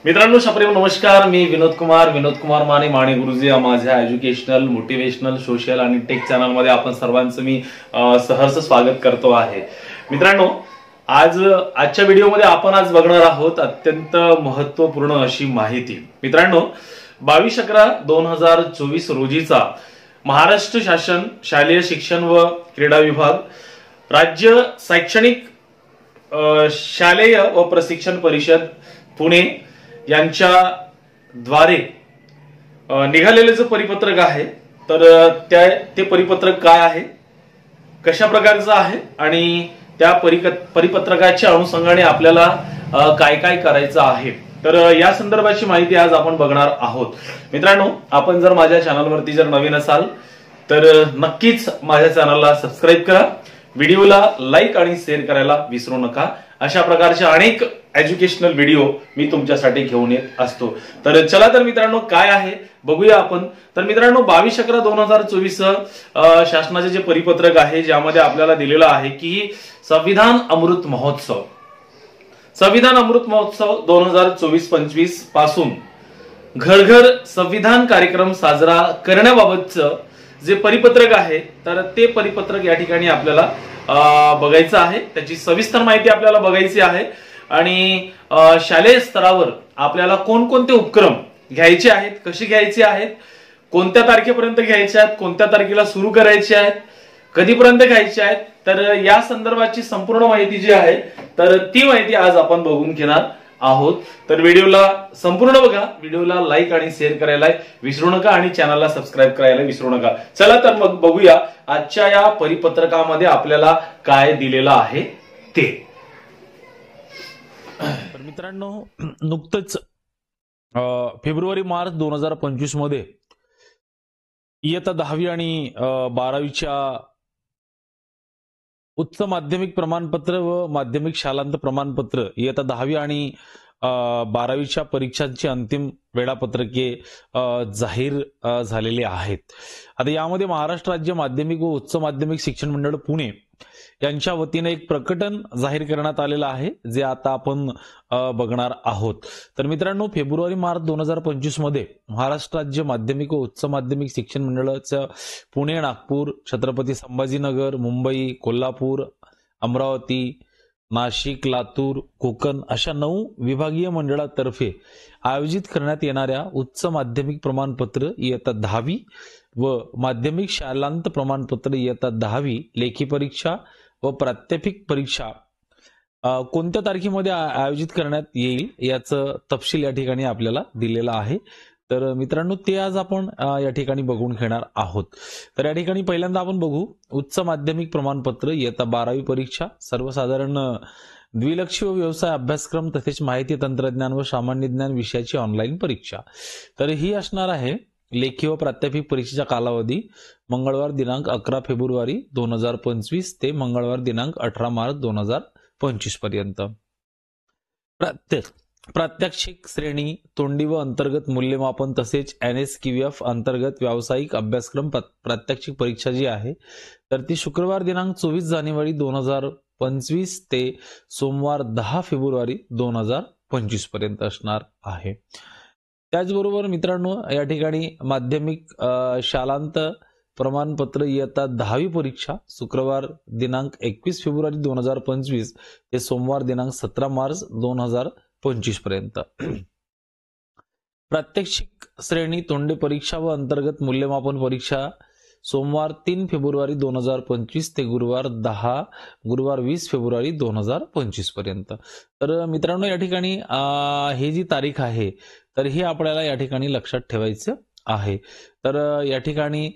मित्रांनो शप्रेम नमस्कार. मी विनोद कुमार माने गुरुजी या माझ्या एज्युकेशनल मोटिवेशनल सोशल आणि टेक चॅनल मध्ये आपण सर्वांचं मी सहर्ष स्वागत करतो आहे. मित्रांनो आजच्या व्हिडिओमध्ये आपण आज बघणार आहोत अत्यंत महत्त्वपूर्ण अशी माहिती. मित्रांनो 22/11/2024 रोजीचा महाराष्ट्र शासन शालेय शिक्षण व क्रीडा विभाग राज्य शैक्षणिक शालेय व प्रशिक्षण परिषद पुणे यांच्या द्वारे निघालेले जे परिपत्रक आहे तर ते परिपत्रक काय आहे, कशा प्रकारचं आहे आणि त्या परिपत्रकाच्या अनुषंगाने आपल्याला काय काय करायचं आहे तर या संदर्भाची माहिती आज आपण बघणार आहोत. मित्रांनो आपण जर माझ्या चॅनलवरती जर नवीन असाल तर नक्कीच माझ्या चॅनलला सबस्क्राईब करा, व्हिडिओला लाईक आणि शेअर करायला विसरू नका. अशा प्रकारचे अनेक एज्युकेशनल व्हिडिओ मी तुमच्यासाठी घेऊन येत असतो. तर चला तर मित्रांनो काय आहे बघूया आपण. तर मित्रांनो 22/11/2024 शासनाचे जे परिपत्रक आहे ज्यामध्ये आपल्याला दिलेलं आहे की संविधान अमृत महोत्सव 2024-25 पासून घर घर संविधान कार्यक्रम साजरा करण्याबाबतचं जे परिपत्रक आहे तर ते परिपत्रक या ठिकाणी आपल्याला बघायचं आहे. त्याची सविस्तर माहिती आपल्याला बघायची आहे आणि शालेय स्तरावर आपल्याला कोणकोणते उपक्रम घ्यायचे आहेत, कसे घ्यायचे आहेत, कोणत्या तारखेपर्यंत घ्यायचे आहेत, कोणत्या तारखेला सुरू करायचे आहेत, कधीपर्यंत घ्यायचे आहेत तर या संदर्भाची संपूर्ण माहिती जी आहे तर ती माहिती आज आपण बघून घेणार आहोत. तर व्हिडिओला संपूर्ण बघा, व्हिडिओला लाईक आणि शेअर करायला विसरू नका आणि चॅनलला सबस्क्राईब करायला विसरू नका. चला तर मग बघूया आजच्या या परिपत्रकामध्ये आपल्याला काय दिलेलं आहे ते. तर मित्रांनो नुकतंच फेब्रुवारी-मार्च 2025 मध्ये इयत्ता 10वी आणि 12वीच्या उच्च माध्यमिक प्रमाणपत्र व माध्यमिक शालांत प्रमाणपत्र इयत्ता 10वी आणि 12वीच्या परीक्षांची अंतिम वेळापत्रके जाहीर झालेली आहेत. आता यामध्ये महाराष्ट्र राज्य माध्यमिक व उच्च माध्यमिक शिक्षण मंडळ पुणे यांच्या वतीने एक प्रकटन जाहीर करण्यात आलेलं आहे जे आता आपण बघणार आहोत. तर मित्रांनो फेब्रुवारी-मार्च 2025 मध्ये महाराष्ट्र राज्य माध्यमिक व उच्च माध्यमिक शिक्षण मंडळाचं पुणे, नागपूर, छत्रपती संभाजीनगर, मुंबई, कोल्हापूर, अमरावती, नाशिक, लातूर, कोकण अशा 9 विभागीय मंडळातर्फे आयोजित करण्यात येणाऱ्या उच्च माध्यमिक प्रमाणपत्र इयत्ता 10वी व माध्यमिक शालांत प्रमाणपत्र इयत्ता 10वी लेखी परीक्षा व प्रात्यक्षिक परीक्षा कोणत्या तारखेमध्ये आयोजित करण्यात येईल याचं तपशील या ठिकाणी आपल्याला दिलेला आहे. तर मित्रांनो ते आज आपण या ठिकाणी बघून घेणार आहोत. तर या ठिकाणी पहिल्यांदा आपण बघू उच्च माध्यमिक प्रमाणपत्र इयत्ता 12वी परीक्षा सर्वसाधारण द्विलक्षी व व्यवसाय अभ्यासक्रम तसेच माहिती तंत्रज्ञान व सामान्य ज्ञान विषयाची ऑनलाईन परीक्षा. तर ही असणार आहे लेखी व प्रात्यक्षिक परीक्षेचा कालावधी मंगळवार दिनांक 11 फेब्रुवारी 2025 ते मंगळवार दिनांक 18 मार्च 2025 पर्यंत. प्रात्यक्षिक श्रेणी तोंडी व अंतर्गत मूल्यमापन तसेच NSQF अंतर्गत व्यावसायिक अभ्यासक्रम प्रात्यक्षिक परीक्षा जी आहे तर ती शुक्रवार दिनांक 24 जानेवारी 2025 ते सोमवार 10 फेब्रुवारी 2025 पर्यंत असणार आहे. त्याचबरोबर मित्रांनो या ठिकाणी माध्यमिक शालांत प्रमाणपत्र इयत्ता 10वी परीक्षा शुक्रवार दिनांक 21 फेब्रुवारी 2025 ते सोमवार दिनांक 17 मार्च 2025 पर्यंत. प्रात्यक्षिक श्रेणी तोंडी परीक्षा व अंतर्गत मूल्यमापन परीक्षा सोमवार 3 फेब्रुवारी 2025 ते गुरुवार 20 फेब्रुवारी 2025 पर्यंत. तर मित्रांनो या ठिकाणी ही जी तारीख आहे तर ही आपल्याला या ठिकाणी लक्षात ठेवायचं आहे. तर या ठिकाणी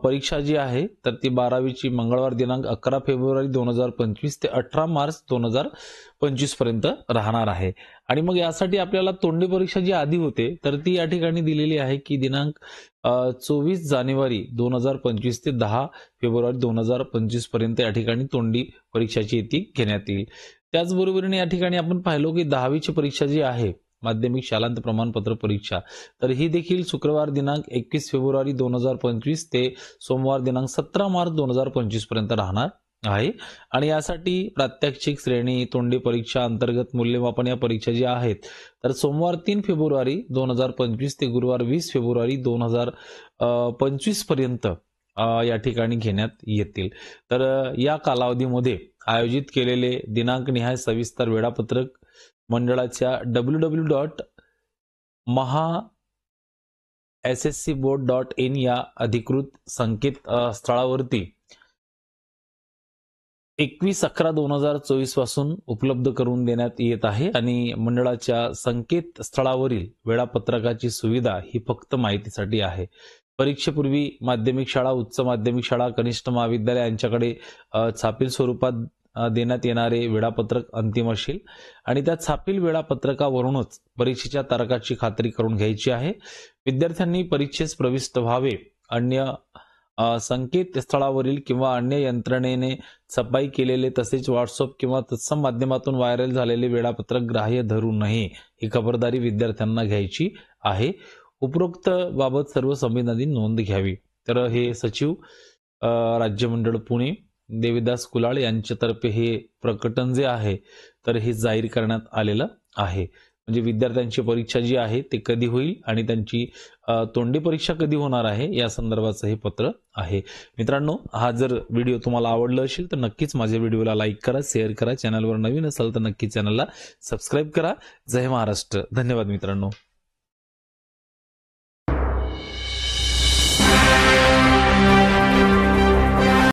परीक्षा जी आहे तर ती 12वीची मंगळवार दिनांक 11 फेब्रुवारी 2025 ते 18 मार्च 2025 पर्यंत राहणार आहे. आणि मग यासाठी आपल्याला तोंडी परीक्षा जी आधी होते तर ती या ठिकाणी दिलेली आहे की दिनांक 24 जानेवारी 2025 ते 10 फेब्रुवारी 2025 पर्यंत या ठिकाणी तोंडी परीक्षाची ती घेण्यात येईल. त्याचबरोबरीने या ठिकाणी आपण पाहिलो की 10वीची परीक्षा जी आहे माध्यमिक शालांत प्रमाणपत्र परीक्षा तर ही देखील शुक्रवार दिनांक 21 फेब्रुवारी 2025 ते सोमवार दिनांक 17 मार्च 2025 पर्यंत राहणार आहे आणि यासाठी प्रात्यक्षिक श्रेणी, तोंडी परीक्षा, अंतर्गत मूल्यमापन या परीक्षा ज्या आहेत तर सोमवार 3 फेब्रुवारी 2025 ते गुरुवार 20 फेब्रुवारी 2025 पर्यंत या ठिकाणी घेण्यात येतील। तर या कालावधीमध्ये आयोजित केलेले दिनांकनिहाय सविस्तर वेळापत्रक मंडळाच्या www.maha.sscboard.in या अधिकृत संकेतस्थळावरती 21/11/2024 पासून उपलब्ध करून देण्यात येत आहे आणि मंडळाच्या संकेतस्थळावरील वेळापत्रकाची सुविधा ही फक्त माहितीसाठी आहे। परीक्षेपूर्वी माध्यमिक शाळा, उच्च माध्यमिक शाळा, कनिष्ठ महाविद्यालय यांच्याकडे छापील स्वरूपात देण्यात येणारे वेळापत्रक अंतिम असेल आणि त्या छापील वेळापत्रकावरूनच परीक्षेच्या तारखाची खात्री करून घ्यायची आहे। विद्यार्थ्यांनी परीक्षेस प्रविष्ट व्हावे, अन्य संकेतस्थळावरील किंवा अन्य यंत्रणेने छपाई केलेले तसेच व्हॉट्सअप किंवा तत्सम माध्यमातून व्हायरल झालेले वेळापत्रक ग्राह्य धरू नये ही खबरदारी विद्यार्थ्यांना घ्यायची आहे। उपरोक्त बाबत सर्व संबंधितांनी नोंद घ्यावी। तर हे सचिव राज्य मंडळ पुणे देविदास कुलाळ यांच्यातर्फे हे प्रकटन जे आहे तर हे जाहीर करण्यात आलेलं आहे। म्हणजे विद्यार्थ्यांची परीक्षा जी आहे ते कधी होईल आणि त्यांची तोंडी परीक्षा कधी होणार आहे या संदर्भाचं हे पत्र आहे। मित्रांनो, हा जर व्हिडिओ तुम्हाला आवडला असेल तर नक्कीच माझ्या व्हिडिओला लाईक करा, शेअर करा, चॅनलवर नवीन असाल तर नक्की चॅनलला सबस्क्राईब करा। जय महाराष्ट्र, धन्यवाद मित्रांनो।